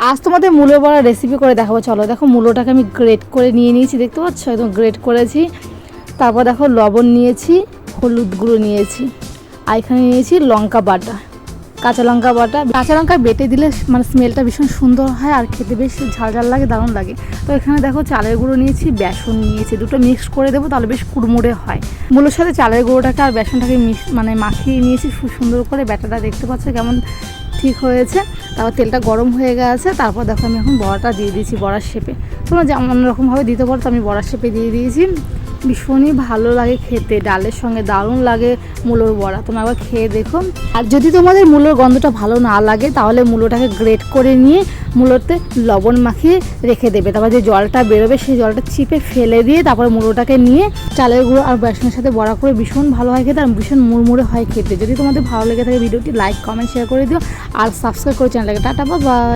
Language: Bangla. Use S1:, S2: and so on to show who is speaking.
S1: আজ তোমাদের মূলো বড়া রেসিপি করে দেখাবো। চলো দেখো, মূলোটাকে আমি গ্রেট করে নিয়ে নিয়েছি, দেখতে পাচ্ছ একদম গ্রেট করেছি। তারপর দেখো লবণ নিয়েছি, হলুদ গুঁড়ো নিয়েছি, আর এখানে নিয়েছি লঙ্কা বাটা, কাঁচা লঙ্কা বাটা। কাঁচা লঙ্কা বেটে দিলে মানে স্মেলটা ভীষণ সুন্দর হয় আর খেতে বেশ ঝাল ঝাল লাগে, দারুণ লাগে। তো এখানে দেখো চালের গুঁড়ো নিয়েছি, বেসন নিয়েছি, দুটো মিক্স করে দেবো, তাহলে বেশ কুড়মুড়ে হয়। মূলোর সাথে চালের গুঁড়োটাকে আর বেসনটাকে মানে মাখিয়ে নিয়েছি খুব সুন্দর করে। ব্যাটাটা দেখতে পাচ্ছ কেমন ঠিক হয়েছে। তারপর তেলটা গরম হয়ে গেছে। তারপর দেখো আমি এখন বড়াটা দিয়ে দিয়েছি বড়ার শেপে। তোমরা যেমন অন্যরকমভাবে দিতে পারো, তো আমি বড়ার শেপে দিয়ে দিয়েছি। ভীষণই ভালো লাগে খেতে, ডালের সঙ্গে দারুণ লাগে মূলোর বড়া। তোমরা আবার খেয়ে দেখো। আর যদি তোমাদের মূলোর গন্ধটা ভালো না লাগে, তাহলে মূলোটাকে গ্রেট করে নিয়ে মূলোতে লবণ মাখিয়ে রেখে দেবে। তারপর যে জলটা বেরোবে সেই জলটা চিপে ফেলে দিয়ে তারপরে মূলোটাকে নিয়ে চালের গুঁড়ো আর বেসনের সাথে বড়া করে ভীষণ ভালো হয় খেতে, আর ভীষণ মুড়মুড়ে হয় খেতে। যদি তোমাদের ভালো লেগে থাকে ভিডিওটি লাইক কমেন্ট শেয়ার করে দিও আর সাবস্ক্রাইব করে চ্যানেলটাকে। Tata bye.